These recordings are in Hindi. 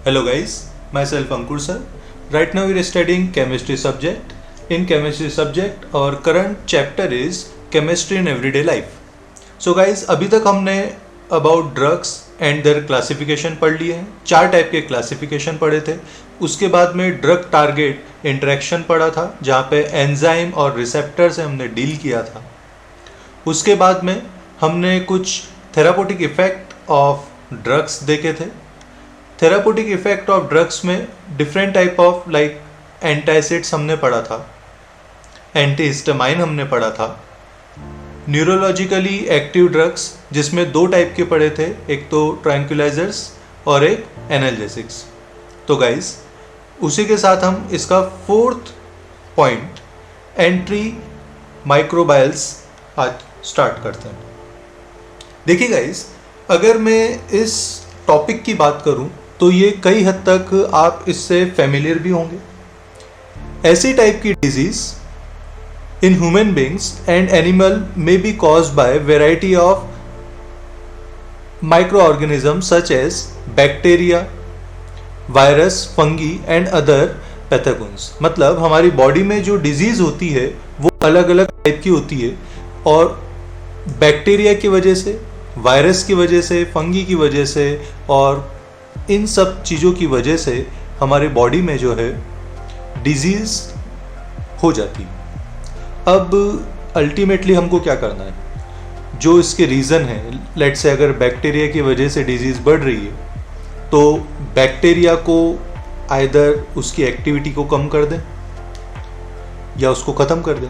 Hello guys, myself Ankur sir. Right now we are studying chemistry subject. In chemistry subject our current chapter is chemistry in everyday life. So guys अभी तक हमने about drugs and their classification पढ़ लिए हैं. 4 टाइप के classification पढ़े थे. उसके बाद में drug target interaction पढ़ा था जहाँ पे enzyme और receptor से हमने डील किया था. उसके बाद में हमने कुछ therapeutic effect of drugs देखे थे. थेरापेटिक इफेक्ट ऑफ ड्रग्स में different type of like antacids हमने पढ़ा था, एंटीहिस्टामाइन हमने पढ़ा था, न्यूरोलॉजिकली एक्टिव ड्रग्स जिसमें 2 टाइप के पढ़े थे, एक तो ट्रैंक्विलाइजर्स और एक एनाल्जेसिक्स. तो गाइस उसी के साथ हम इसका 4th पॉइंट एंट्री माइक्रोबायल्स आज स्टार्ट करते हैं. देखिए गाइस, अगर मैं इस टॉपिक की बात करूं तो ये कई हद तक आप इससे फेमिलियर भी होंगे. ऐसी टाइप की disease in human beings and animal में be caused by variety of micro organism such as bacteria, virus, fungi and other pathogens. मतलब हमारी बॉडी में जो डिजीज होती है वो अलग अलग टाइप की होती है और बैक्टीरिया की वजह से, वायरस की वजह से, फंगी की वजह से और इन सब चीज़ों की वजह से हमारे बॉडी में जो है डिजीज़ हो जाती है. अब अल्टीमेटली हमको क्या करना है, जो इसके रीज़न है, लेट्स से अगर बैक्टीरिया की वजह से डिजीज़ बढ़ रही है तो बैक्टीरिया को आइदर उसकी एक्टिविटी को कम कर दें या उसको ख़त्म कर दें,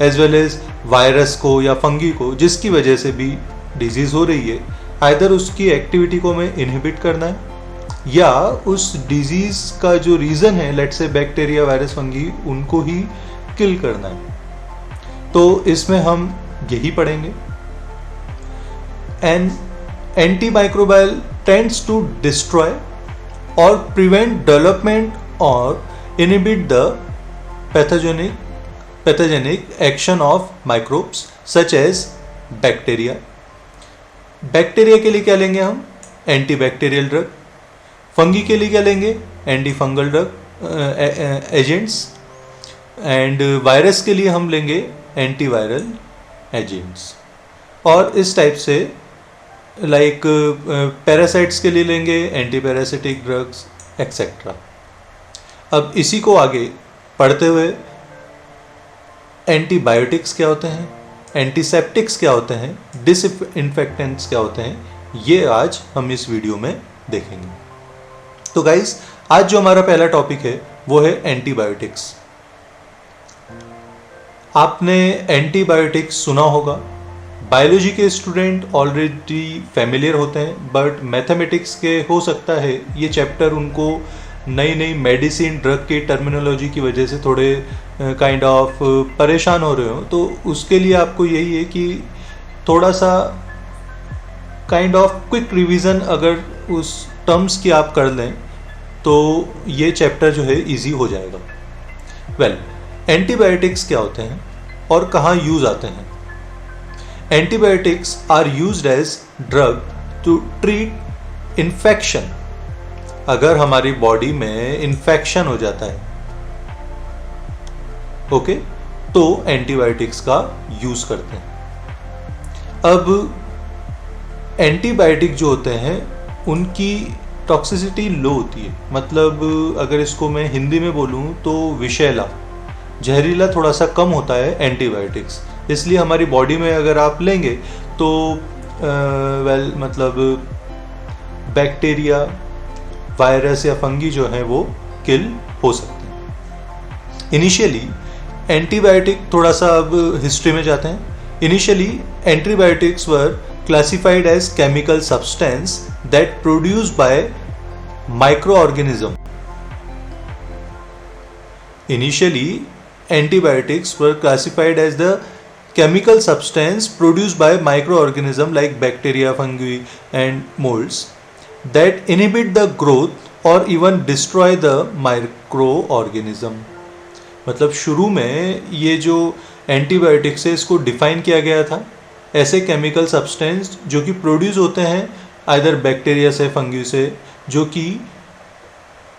एज वेल एज वायरस को या फंगी को जिसकी वजह से भी डिजीज़ हो रही है, आइदर उसकी एक्टिविटी को हमें इनहिबिट करना है या उस डिजीज़ का जो रीज़न है, let's say bacteria, virus, fungi, उनको ही किल करना है. तो इसमें हम यही पढ़ेंगे. An antimicrobial tends to destroy और प्रिवेंट डेवलपमेंट और inhibit the pathogenic action of microbes such as bacteria. Bacteria के लिए क्या लेंगे हम? Antibacterial drug. फंगी के लिए क्या लेंगे? Anti fungal drug agents. And virus के लिए हम लेंगे एंटीवायरल एजेंट्स. और इस टाइप से लाइक पैरासाइट्स के लिए लेंगे एंटी पैरासिटिक ड्रग्स एक्सेट्रा. अब इसी को आगे पढ़ते हुए एंटीबायोटिक्स क्या होते हैं, एंटीसेप्टिक्स क्या होते हैं, डिसइंफेक्टेंट्स क्या होते हैं, ये आज हम इस वीडियो में देखेंगे. तो गाइस आज जो हमारा पहला टॉपिक है वो है एंटीबायोटिक्स. आपने एंटीबायोटिक्स सुना होगा. बायोलॉजी के स्टूडेंट ऑलरेडी फेमिलियर होते हैं, बट मैथमेटिक्स के हो सकता है ये चैप्टर उनको नई नई मेडिसिन, ड्रग की टर्मिनोलॉजी की वजह से थोड़े काइंड ऑफ परेशान हो रहे हो. तो उसके लिए आपको यही है कि थोड़ा सा काइंड ऑफ क्विक रिवीजन अगर उस टर्म्स की आप कर लें तो ये चैप्टर जो है इजी हो जाएगा. वेल, एंटीबायोटिक्स क्या होते हैं और कहाँ यूज़ आते हैं? Antibiotics are used as drug to treat infection. अगर हमारी बॉडी में इन्फेक्शन हो जाता है, ओके, तो एंटीबायोटिक्स का यूज करते हैं. अब एंटीबायोटिक जो होते हैं उनकी टॉक्सिसिटी लो होती है. मतलब अगर इसको मैं हिंदी में बोलूं तो विषैला, जहरीला थोड़ा सा कम होता है एंटीबायोटिक्स. इसलिए हमारी बॉडी में अगर आप लेंगे तो मतलब बैक्टीरिया, वायरस या फंगी जो है वो किल हो सकते हैं. इनिशियली एंटीबायोटिक, थोड़ा सा अब हिस्ट्री में जाते हैं. Initially antibiotics were classified as chemical substance that produced by microorganism. Initially antibiotics were classified as the chemical substance produced by microorganisms like bacteria, fungi and molds that inhibit the growth or even destroy the microorganism. मतलब शुरू में ये जो एंटीबायोटिक्स है इसको डिफाइन किया गया था ऐसे केमिकल सब्सटेंस जो कि प्रोड्यूस होते हैं आइदर बैक्टीरिया से, फंगी से, जो कि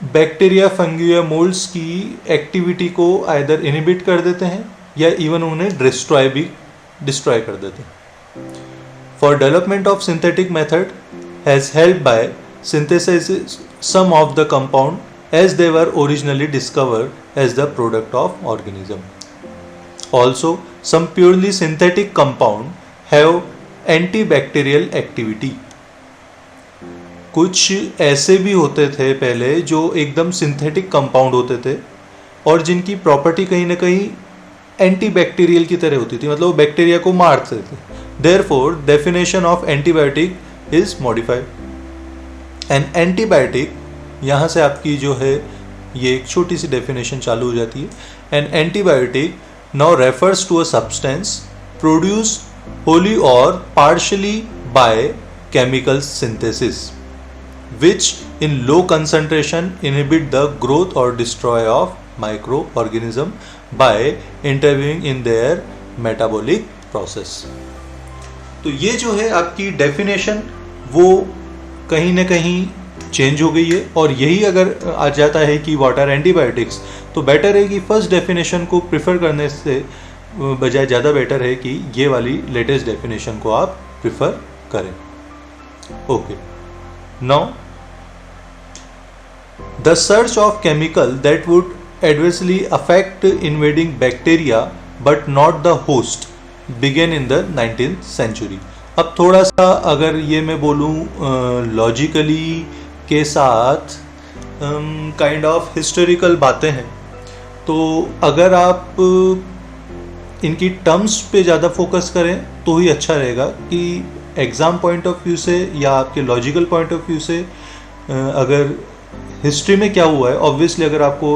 बैक्टीरिया, फंगी या मोल्ड्स की एक्टिविटी को आइदर इनहिबिट कर देते हैं या इवन उन्हें डिस्ट्रॉय कर देते हैं. For development of synthetic method has help by synthesizes some of the compound as they were originally discovered as the product of organism. Also, some purely synthetic compound have antibacterial activity. कुछ ऐसे भी होते थे पहले जो एकदम सिंथेटिक कंपाउंड होते थे और जिनकी प्रॉपर्टी कहीं ना कहीं एंटीबैक्टीरियल की तरह होती थी, मतलब वो बैक्टीरिया को मारते थे. Therefore definition of antibiotic is modified. An antibiotic, यहाँ से आपकी जो है ये एक छोटी सी डेफिनेशन चालू हो जाती है. An antibiotic now refers to a substance produce wholly और partly by chemical synthesis which in low concentration inhibit the growth or destroy of microorganism by intervening in their metabolic process. तो ये जो है आपकी डेफिनेशन वो कहीं ना कहीं चेंज हो गई है और यही अगर आ जाता है कि व्हाट आर एंटीबायोटिक्स, तो बेटर है कि फर्स्ट डेफिनेशन को प्रिफर करने से बजाय ज़्यादा बेटर है कि ये वाली लेटेस्ट डेफिनेशन को आप प्रिफर करें. Okay. Now, the search of chemical that would adversely affect invading bacteria but not the host began in the 19th century. अब थोड़ा सा अगर ये मैं बोलूँ लॉजिकली के साथ काइंड ऑफ हिस्टोरिकल बातें हैं, तो अगर आप इनकी टर्म्स पे ज़्यादा फोकस करें तो ही अच्छा रहेगा कि एग्ज़ाम पॉइंट ऑफ व्यू से या आपके लॉजिकल पॉइंट ऑफ व्यू से अगर हिस्ट्री में क्या हुआ है, ऑब्वियसली अगर आपको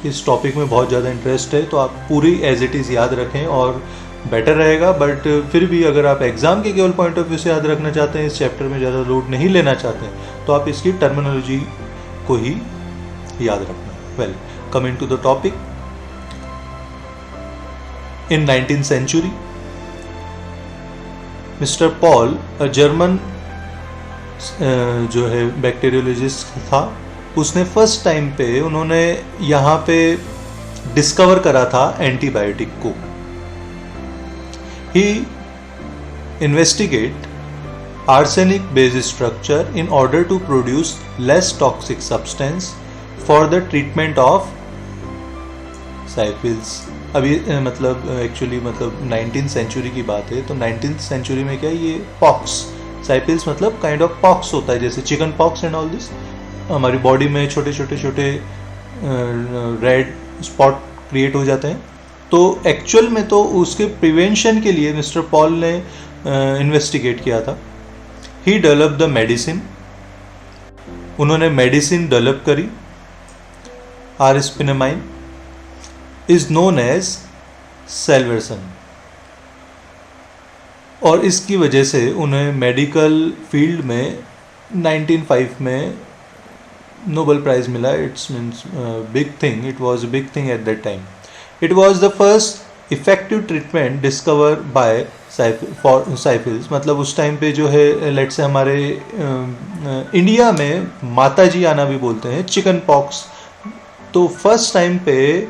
इस टॉपिक में बहुत ज़्यादा इंटरेस्ट है तो आप पूरी एज इट इज़ याद रखें और बेटर रहेगा. बट फिर भी अगर आप एग्ज़ाम के केवल पॉइंट ऑफ व्यू से याद रखना चाहते हैं, इस चैप्टर में ज़्यादा लोड नहीं लेना चाहते हैं, तो आप इसकी टर्मिनोलॉजी को ही याद रखना. Well, coming to the topic. इन 19th century, mister Paul, German जो है बैक्टीरियोलॉजिस्ट था, उसने फर्स्ट टाइम पे उन्होंने यहाँ पे डिस्कवर करा था एंटीबायोटिक को. He investigate arsenic based structure in order to produce less toxic substance for the treatment of syphilis. अभी मतलब एक्चुअली मतलब 19th सेंचुरी की बात है, तो 19th सेंचुरी में क्या ये पॉक्स, साइफिल्स मतलब काइंड ऑफ पॉक्स होता है, जैसे chicken pox and all this. हमारी बॉडी में छोटे छोटे रेड स्पॉट क्रिएट हो जाते हैं. तो एक्चुअल में तो उसके प्रिवेंशन के लिए मिस्टर पॉल ने इन्वेस्टिगेट किया था. ही डेवलप द मेडिसिन. उन्होंने मेडिसिन डेवलप करी. आरस्पिनामाइन इज नोन एज सेल्वर्सन, और इसकी वजह से उन्हें मेडिकल फील्ड में 1905 में नोबेल प्राइज मिला. It's means big thing, it was a big thing at that time. It was the first effective treatment discover by for साइफिल्स. मतलब उस टाइम पे जो है, लेट्स से हमारे इंडिया में माताजी आना भी बोलते हैं, चिकन पॉक्स. तो फर्स्ट टाइम पे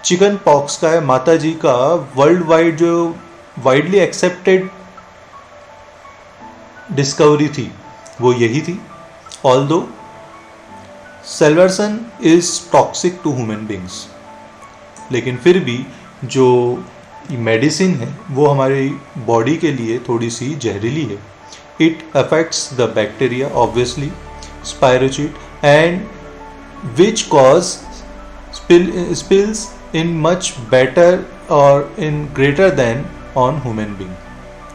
चिकन पॉक्स का, माताजी का वर्ल्ड वाइड जो वाइडली एक्सेप्टेड डिस्कवरी थी वो यही थी. Although salvarsan is toxic to human beings, लेकिन फिर भी जो मेडिसिन है वो हमारी बॉडी के लिए थोड़ी सी जहरीली है. It affects the bacteria obviously, spirochete, and which cause spills in much better or in greater than on human being.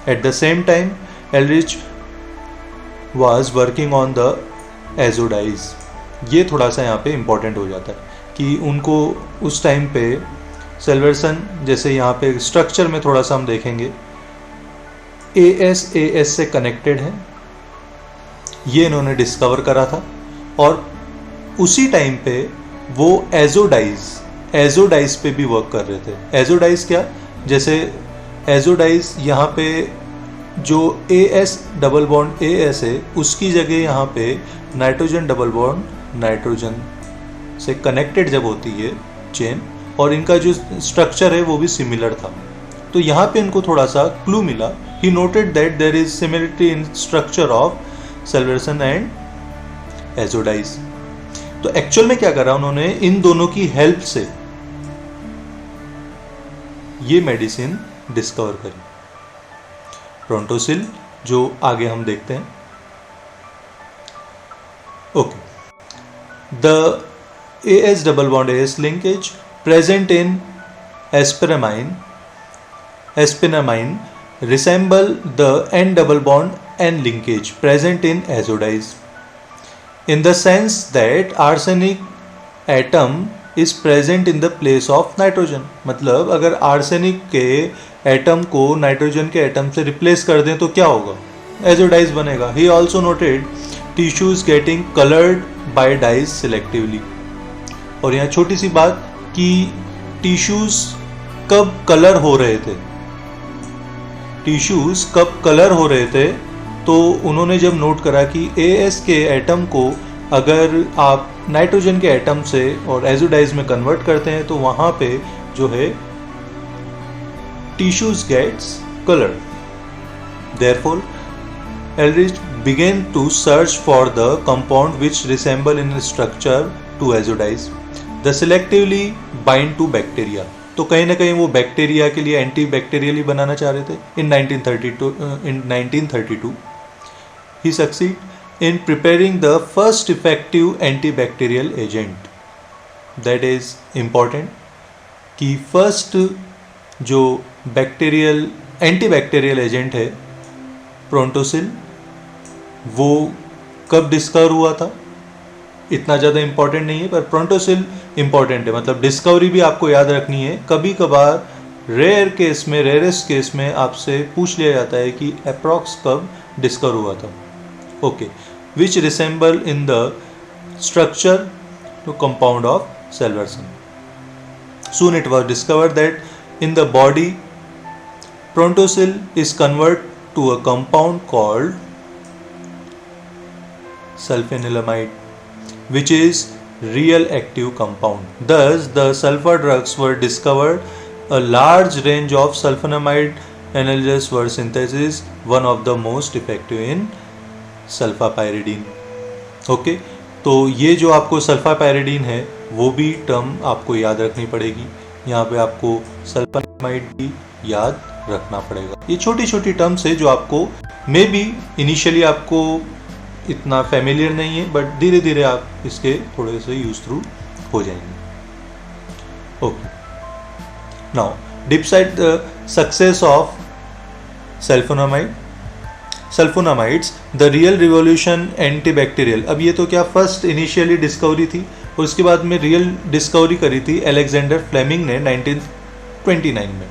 At the same time, Ehrlich was working on the azodyes. ये थोड़ा सा यहाँ पे इम्पोर्टेंट हो जाता है कि उनको उस टाइम पे सेल्वर्सन, जैसे यहाँ पे स्ट्रक्चर में थोड़ा सा हम देखेंगे, AS से कनेक्टेड है, ये इन्होंने डिस्कवर करा था. और उसी टाइम पे वो एजोडाइज पे भी वर्क कर रहे थे. एजोडाइज क्या, जैसे एजोडाइज यहाँ पे जो AS डबल बॉन्ड AS है उसकी जगह यहाँ पे नाइट्रोजन डबल बॉन्ड नाइट्रोजन से कनेक्टेड जब होती है चेन, और इनका जो स्ट्रक्चर है वो भी सिमिलर था। तो यहाँ पे इनको थोड़ा सा क्लू मिला। He noted that there is similarity in structure of salvarsan and azo dyes. तो एक्चुअल में क्या करा उन्होंने, इन दोनों की हेल्प से ये मेडिसिन डिस्कवर करी, प्रोंटोसिल, जो आगे हम देखते हैं। Okay, the AS double bond AS linkage present in aspinamine resemble the N double bond N linkage present in azodize, in the sense that arsenic atom is present in the place of nitrogen। मतलब अगर आर्सेनिक के एटम को नाइट्रोजन के एटम से रिप्लेस कर दें तो क्या होगा, एजोडाइज बनेगा। He also noted tissues getting coloured by dyes selectively. और यहाँ छोटी सी बात कि टिश्यूज कब कलर हो रहे थे, टिश्यूज कब कलर हो रहे थे, तो उन्होंने जब नोट करा कि AS के एटम को अगर आप नाइट्रोजन के एटम से और एजोडाइज में कन्वर्ट करते हैं तो वहाँ पे जो है tissues gets colour. Therefore Ehrlich began to search for the compound which resemble in structure to azodize, the selectively bind to bacteria। तो कहीं ना कहीं वो बैक्टीरिया के लिए एंटी बैक्टीरियल ही बनाना चाह रहे थे। In 1932 he succeed in preparing the first effective antibacterial agent। that is important कि फर्स्ट जो बैक्टीरियल एंटीबैक्टीरियल एजेंट है प्रोंटोसिल, वो कब डिस्कवर हुआ था इतना ज़्यादा इम्पॉर्टेंट नहीं है, पर प्रोंटोसिल इम्पॉर्टेंट है। मतलब डिस्कवरी भी आपको याद रखनी है। कभी कभार रेयरेस्ट केस में आपसे पूछ लिया जाता है कि अप्रॉक्स कब डिस्कवर हुआ था। Okay, which resemble in the structure to compound of salvarsan. Soon it was discovered that in the body, prontosil is converted to a compound called sulfanilamide, which is real active compound. Thus, the sulfur drugs were discovered. A large range of sulfonamide analyses were synthesized, one of the most effective in sulfapyridine. Okay, तो ये जो आपको सल्फापायरिडीन है वो भी टर्म आपको याद रखनी पड़ेगी। यहाँ पे आपको सल्फानामाइड भी याद रखना पड़ेगा। ये छोटी छोटी टर्म्स है जो आपको मे बी इनिशियली आपको इतना फेमिलियर नहीं है, बट धीरे धीरे आप इसके थोड़े से यूज थ्रू हो जाएंगे। Okay, now decide the success of sulfonamide. Sulfonamides the real revolution antibacterial. अब ये तो क्या फर्स्ट इनिशियली डिस्कवरी थी, और उसके बाद में रियल डिस्कवरी करी थी अलेक्जेंडर फ्लेमिंग ने 1929 में,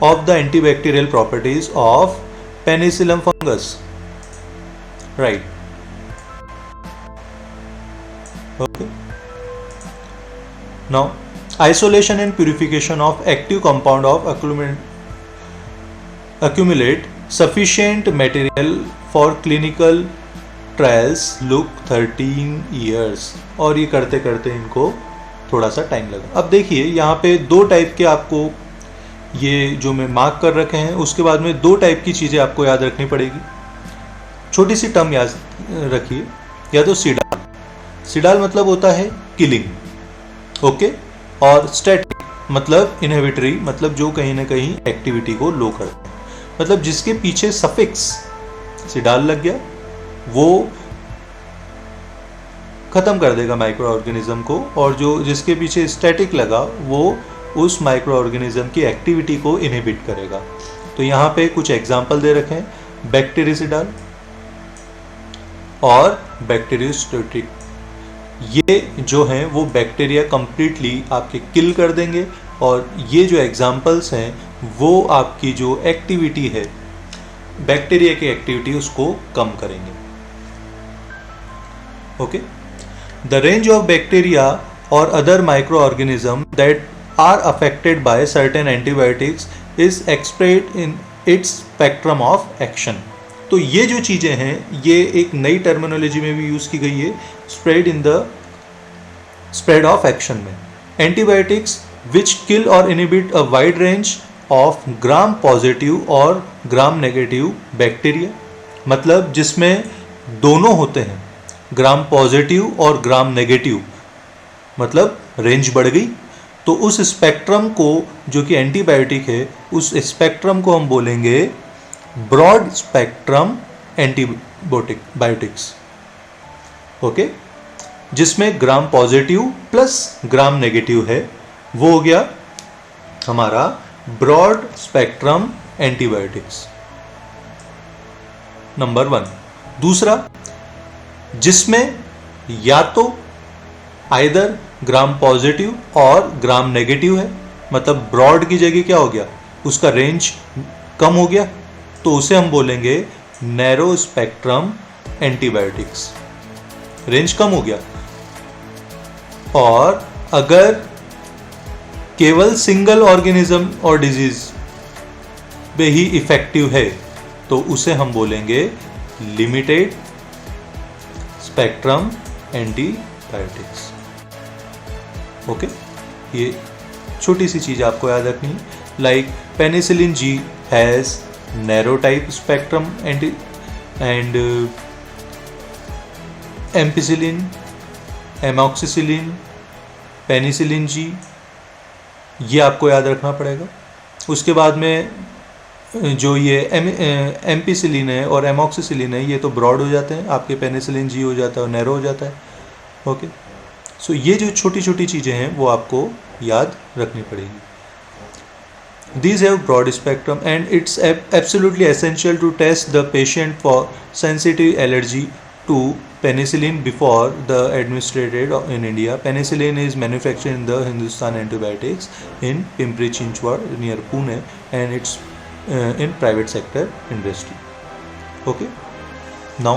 of the antibacterial properties of penicillium fungus. Right, okay. Now isolation and purification of active compound of accumulate sufficient material for clinical trials look 13 years। और ये करते करते इनको थोड़ा सा टाइम लगा। अब देखिए यहाँ पे दो टाइप के आपको ये जो मैं मार्क कर रखे हैं, उसके बाद में दो टाइप की चीज़ें आपको याद रखनी पड़ेगी। छोटी सी टर्म याद रखिए, या तो सिडाल। सिडाल मतलब होता है किलिंग, ओके, और स्टैटिक मतलब इनहिबिटरी, मतलब जो कहीं ना कहीं एक्टिविटी को लो करता है। मतलब जिसके पीछे सफिक्स सिडाल लग गया वो खत्म कर देगा माइक्रो ऑर्गेनिज्म को, और जो जिसके पीछे स्टैटिक लगा वो उस माइक्रो ऑर्गेनिज्म की एक्टिविटी को इनहिबिट करेगा। तो यहाँ पे कुछ एग्जांपल दे रखे हैं, बैक्टीरियसिडाल और बैक्टीरियोस्टैटिक। ये जो हैं वो बैक्टीरिया कंप्लीटली आपके किल कर देंगे, और ये जो एग्जांपल्स हैं वो आपकी जो एक्टिविटी है बैक्टीरिया की एक्टिविटी उसको कम करेंगे। Okay, the range of bacteria और other micro organism that are affected by certain antibiotics is expressed in its spectrum of action. तो ये जो चीज़ें हैं ये एक नई टर्मिनोलॉजी में भी यूज़ की गई है, स्प्रेड ऑफ एक्शन में। एंटीबायोटिक्स विच किल और inhibit a wide range of gram positive और ग्राम नेगेटिव बैक्टीरिया, मतलब जिसमें दोनों होते हैं, ग्राम पॉजिटिव और ग्राम नेगेटिव, मतलब रेंज बढ़ गई। तो उस स्पेक्ट्रम को, जो कि एंटीबायोटिक है, उस स्पेक्ट्रम को हम बोलेंगे ब्रॉड स्पेक्ट्रम एंटीबायोटिक्स। ओके, जिसमें gram positive plus gram negative है, वो हो गया हमारा ब्रॉड स्पेक्ट्रम एंटीबायोटिक्स नंबर 1। दूसरा, जिसमें या तो आइदर ग्राम पॉजिटिव और ग्राम नेगेटिव है, मतलब ब्रॉड की जगह क्या हो गया, उसका रेंज कम हो गया, तो उसे हम बोलेंगे नैरो स्पेक्ट्रम एंटीबायोटिक्स, रेंज कम हो गया। और अगर केवल सिंगल ऑर्गेनिज्म और डिजीज पे ही इफेक्टिव है तो उसे हम बोलेंगे लिमिटेड स्पेक्ट्रम एंटीबायोटिक्स। ओके, ये छोटी सी चीज़ आपको याद रखनी है, like penicillin G has narrow type spectrum and ampicillin, amoxicillin, penicillin G, ये आपको याद रखना पड़ेगा। उसके बाद में जो ये एम्पिसिलिन है और एमॉक्सिसिलिन है, ये तो ब्रॉड हो जाते हैं, आपके पेनिसिलिन जी हो जाता है और नैरो हो जाता है। ओके, सो ये जो छोटी छोटी चीज़ें हैं वो आपको याद रखनी पड़ेगी। These have broad spectrum and it's absolutely essential to test the patient for sensitive allergy to penicillin before the administered in India. Penicillin is manufactured in the Hindustan Antibiotics in Pimpri Chinchwad near Pune, and it's in private sector industry. Okay, now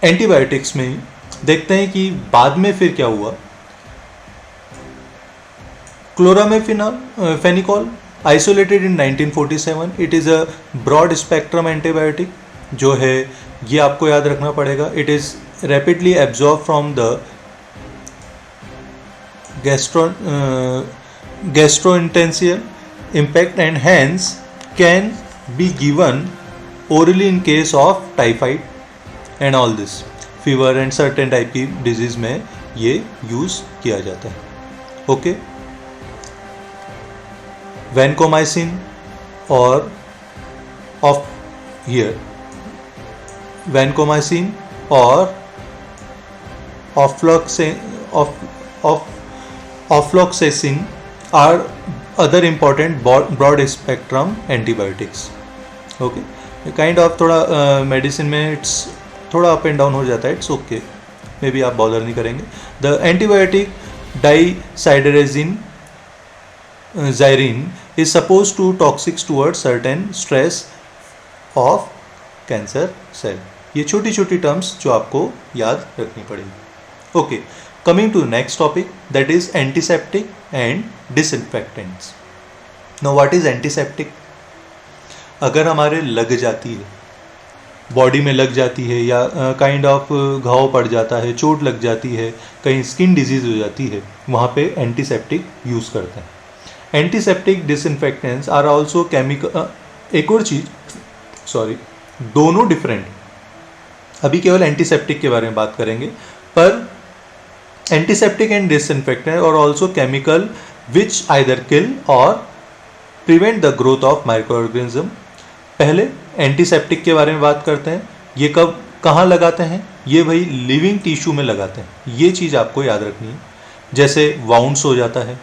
antibiotics में देखते हैं कि बाद में फिर क्या हुआ। Chloramphenicol isolated in 1947, it is a broad spectrum antibiotic जो है, ये आपको याद रखना पड़ेगा। It is rapidly absorb from the gastrointestinal impact and hence can be given orally in case of typhoid and all this fever and certain type की disease में ये यूज़ किया जाता है। ओके, vancomycin और vancomycin और ofloxacin are other important broad spectrum antibiotics. Okay, kind of थोड़ा मेडिसिन में इट्स थोड़ा अप एंड डाउन हो जाता है, इट्स ओके, मे बी आप बॉदर नहीं करेंगे। The antibiotic dysidazirine is suppose to toxics toward certain stress of cancer cell. ये छोटी छोटी टर्म्स जो आपको याद रखनी पड़ेगी। ओके, coming to next topic, that is antiseptic and disinfectants. No, what is antiseptic? अगर हमारे लग जाती है, बॉडी में लग जाती है, या काइंड ऑफ घाव पड़ जाता है, चोट लग जाती है, कहीं स्किन डिजीज हो जाती है, वहाँ पे एंटीसेप्टिक यूज़ करते हैं। Antiseptic disinfectants are also chemical. एक और चीज़, सॉरी, दोनों डिफरेंट, अभी केवल एंटीसेप्टिक के बारे में बात करेंगे, पर एंटीसेप्टिक एंड डिसइंफेक्टेंट और आल्सो केमिकल विच आइदर किल और prevent the growth of micro organism. पहले एंटीसेप्टिक के बारे में बात करते हैं। ये कब कहाँ लगाते हैं? ये भाई लिविंग टिश्यू में लगाते हैं, ये चीज़ आपको याद रखनी है। जैसे वाउंड्स हो जाता है,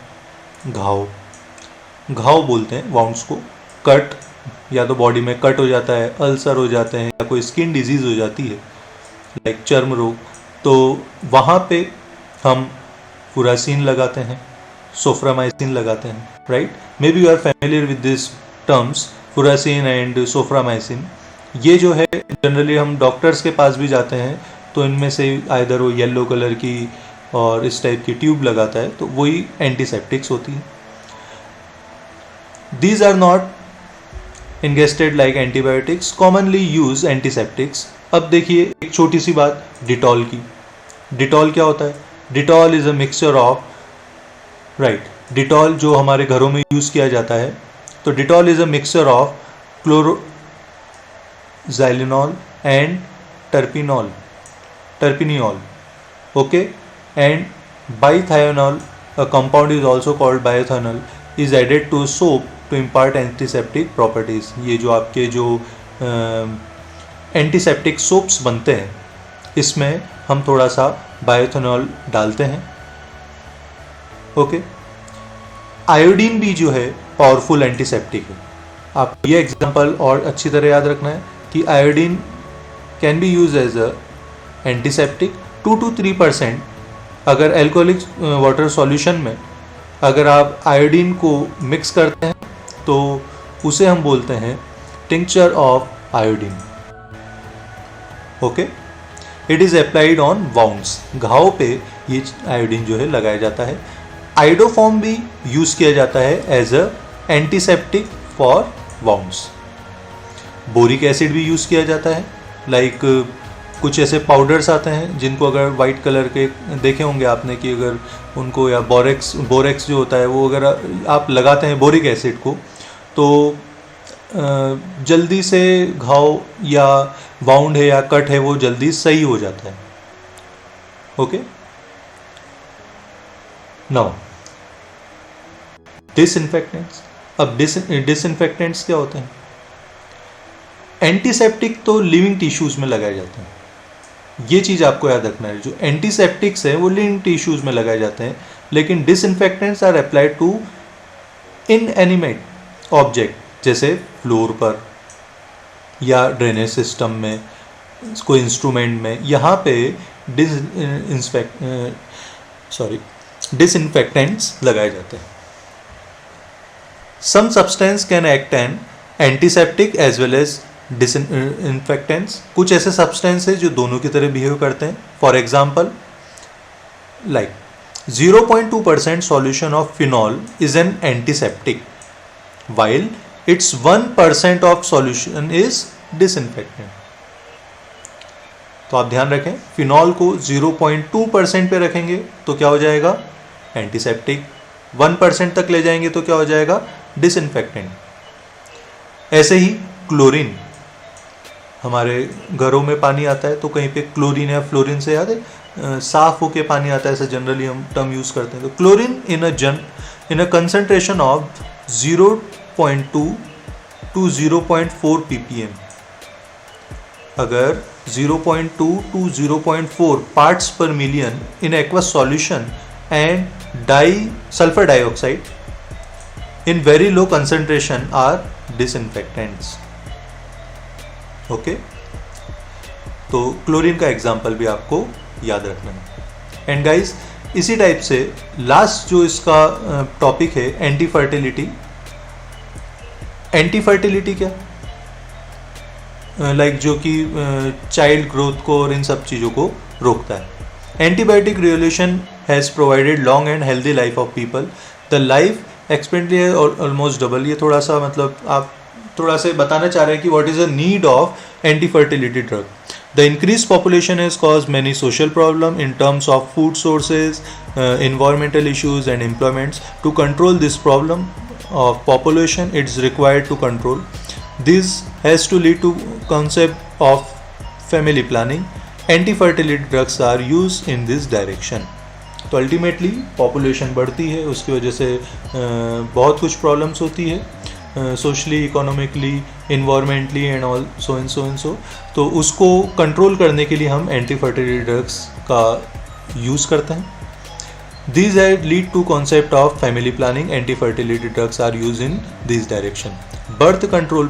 घाव बोलते हैं वाउंड्स को, कट, या तो बॉडी में कट हो जाता है, अल्सर हो जाते हैं, या कोई स्किन डिजीज़ हो जाती है लाइक चर्म रोग, तो वहाँ पे हम फुरासीन लगाते हैं, सोफ्रामाइसिन लगाते हैं, right? May be you are familiar with this terms, furacin and soframycin. ये जो है जनरली हम डॉक्टर्स के पास भी जाते हैं तो इनमें से आइदर वो येलो कलर की और इस टाइप की ट्यूब लगाता है, तो वही एंटीसेप्टिक्स होती है। These are not ingested like antibiotics, commonly used antiseptics. अब देखिए एक छोटी सी बात डिटॉल की. डिटॉल क्या होता है? Dettol is a mixture of, right, Dettol जो हमारे घरों में यूज किया जाता है, तो Dettol is a mixture of chloroxylenol and terpineol, okay, and biethanol, a compound is also called biethanol, is added to soap to impart antiseptic properties. ये जो आपके जो एंटीसेप्टिक सोप्स बनते हैं इसमें हम थोड़ा सा बायोथेनॉल डालते हैं. ओके. आयोडीन भी जो है पावरफुल एंटीसेप्टिक है. आप ये एग्जांपल और अच्छी तरह याद रखना है कि iodine can be use as a antiseptic 2 to 3%. अगर एल्कोहलिक वाटर सॉल्यूशन में अगर आप आयोडीन को मिक्स करते हैं तो उसे हम बोलते हैं tincture of iodine. Okay. It is applied on wounds, घाव पे ये आयोडीन जो है लगाया जाता है. आइडोफॉर्म भी यूज़ किया जाता है as a antiseptic for wounds. Boric acid भी यूज़ किया जाता है. लाइक कुछ ऐसे पाउडर्स आते हैं जिनको अगर वाइट कलर के देखे होंगे आपने कि अगर उनको, या बोरेक्स जो होता है वो अगर आप लगाते हैं बोरिक एसिड को तो जल्दी से घाव या वाउंड है या कट है वो जल्दी सही हो जाता है. ओके. Now disinfectants. अब डिसइंफेक्टेंट्स क्या होते हैं? एंटीसेप्टिक तो लिविंग टिश्यूज में लगाए जाते हैं. ये चीज़ आपको याद रखना है. जो एंटीसेप्टिक्स है वो लिविंग टिश्यूज में लगाए जाते हैं, लेकिन disinfectants are applied to inanimate object जैसे फ्लोर पर या ड्रेनेज सिस्टम में, कोई इंस्ट्रूमेंट में. यहाँ पे डिसइंफेक्टेंट्स लगाए जाते हैं. Some substance can act an antiseptic as well as disinfectants. कुछ ऐसे सब्सटेंस है जो दोनों की तरह बिहेव करते हैं. For example like 0.2% solution of phenol is an antiseptic while its 1% of solution is disinfectant. तो आप ध्यान रखें, फिनॉल को 0.2% पे रखेंगे तो क्या हो जाएगा? एंटीसेप्टिक. 1% तक ले जाएंगे तो क्या हो जाएगा? डिसइंफेक्टेंट. ऐसे ही क्लोरीन, हमारे घरों में पानी आता है तो कहीं पे क्लोरीन या फ्लोरीन से याद है साफ होके पानी आता है, ऐसा जनरली हम टर्म यूज करते हैं. तो chlorine in a concentration of 0.2 to 0.4 ppm. अगर 0.2 to 0.4 parts per million in aqueous solution and sulfur dioxide in very low concentration are disinfectants. Okay. तो क्लोरीन का एग्जाम्पल भी आपको याद रखना है. एंड गाइज, इसी टाइप से लास्ट जो इसका टॉपिक है एंटी फर्टिलिटी. एंटी फर्टिलिटी क्या? लाइक जो कि चाइल्ड ग्रोथ को और इन सब चीज़ों को रोकता है. Antibiotic revolution has provided long and healthy life of people. The life expectancy है ऑलमोस्ट डबल. ये थोड़ा सा मतलब आप थोड़ा से बताना चाह रहे हैं कि what is the need of anti fertility drug. The increase population has cause many social problem in terms of food sources, environmental issues and employments. To control this problem of population, it's required to control. This has to lead to concept of family planning. Anti-fertility drugs are used in this direction. तो अल्टीमेटली पॉपुलेशन बढ़ती है, उसकी वजह से बहुत कुछ प्रॉब्लम्स होती है, socially, economically, environmentally and all so and so and so. तो उसको कंट्रोल करने के लिए हम एंटी फर्टिलिटी ड्रग्स का यूज़ करते हैं. These lead to concept of family planning. Anti-fertility drugs are used in this direction. Birth control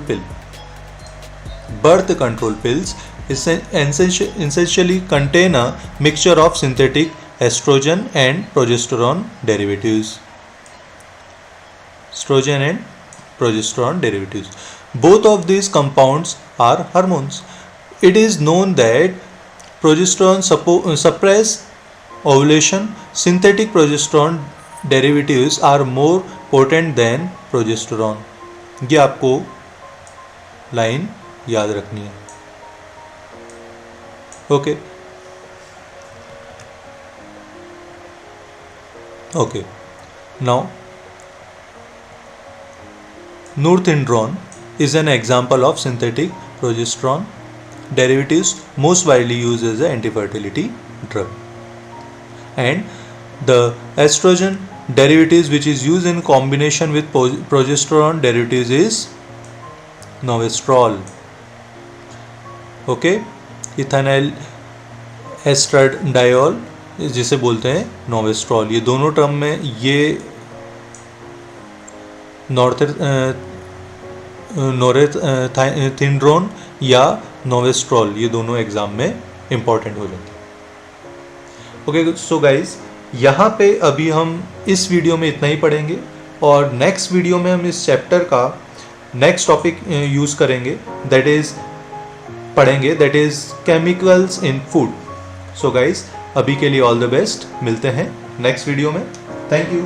pills essentially contain a mixture of synthetic estrogen and progesterone derivatives. Both of these compounds are hormones. It is known that progesterone suppress ovulation. Synthetic progesterone derivatives are more potent than progesterone. ये आपको लाइन याद रखनी है। Okay okay, now norethindrone is an example of synthetic progesterone derivatives most widely used as an anti-fertility drug, and the estrogen derivatives which is used in combination with progesterone derivatives is novestrol. Okay, ethyl estradiol जिसे बोलते हैं नोवेस्ट्रॉल, ये दोनों टर्म में ये नॉरेथिंड्रोन या नोवेस्ट्रॉल ये दोनों एग्जाम में इंपॉर्टेंट हो जाते हैं। ओके सो गाइज, यहाँ पे अभी हम इस वीडियो में इतना ही पढ़ेंगे और नेक्स्ट वीडियो में हम इस चैप्टर का नेक्स्ट टॉपिक यूज़ करेंगे, that is chemicals in food. So guys, अभी के लिए ऑल द बेस्ट, मिलते हैं नेक्स्ट वीडियो में। Thank you.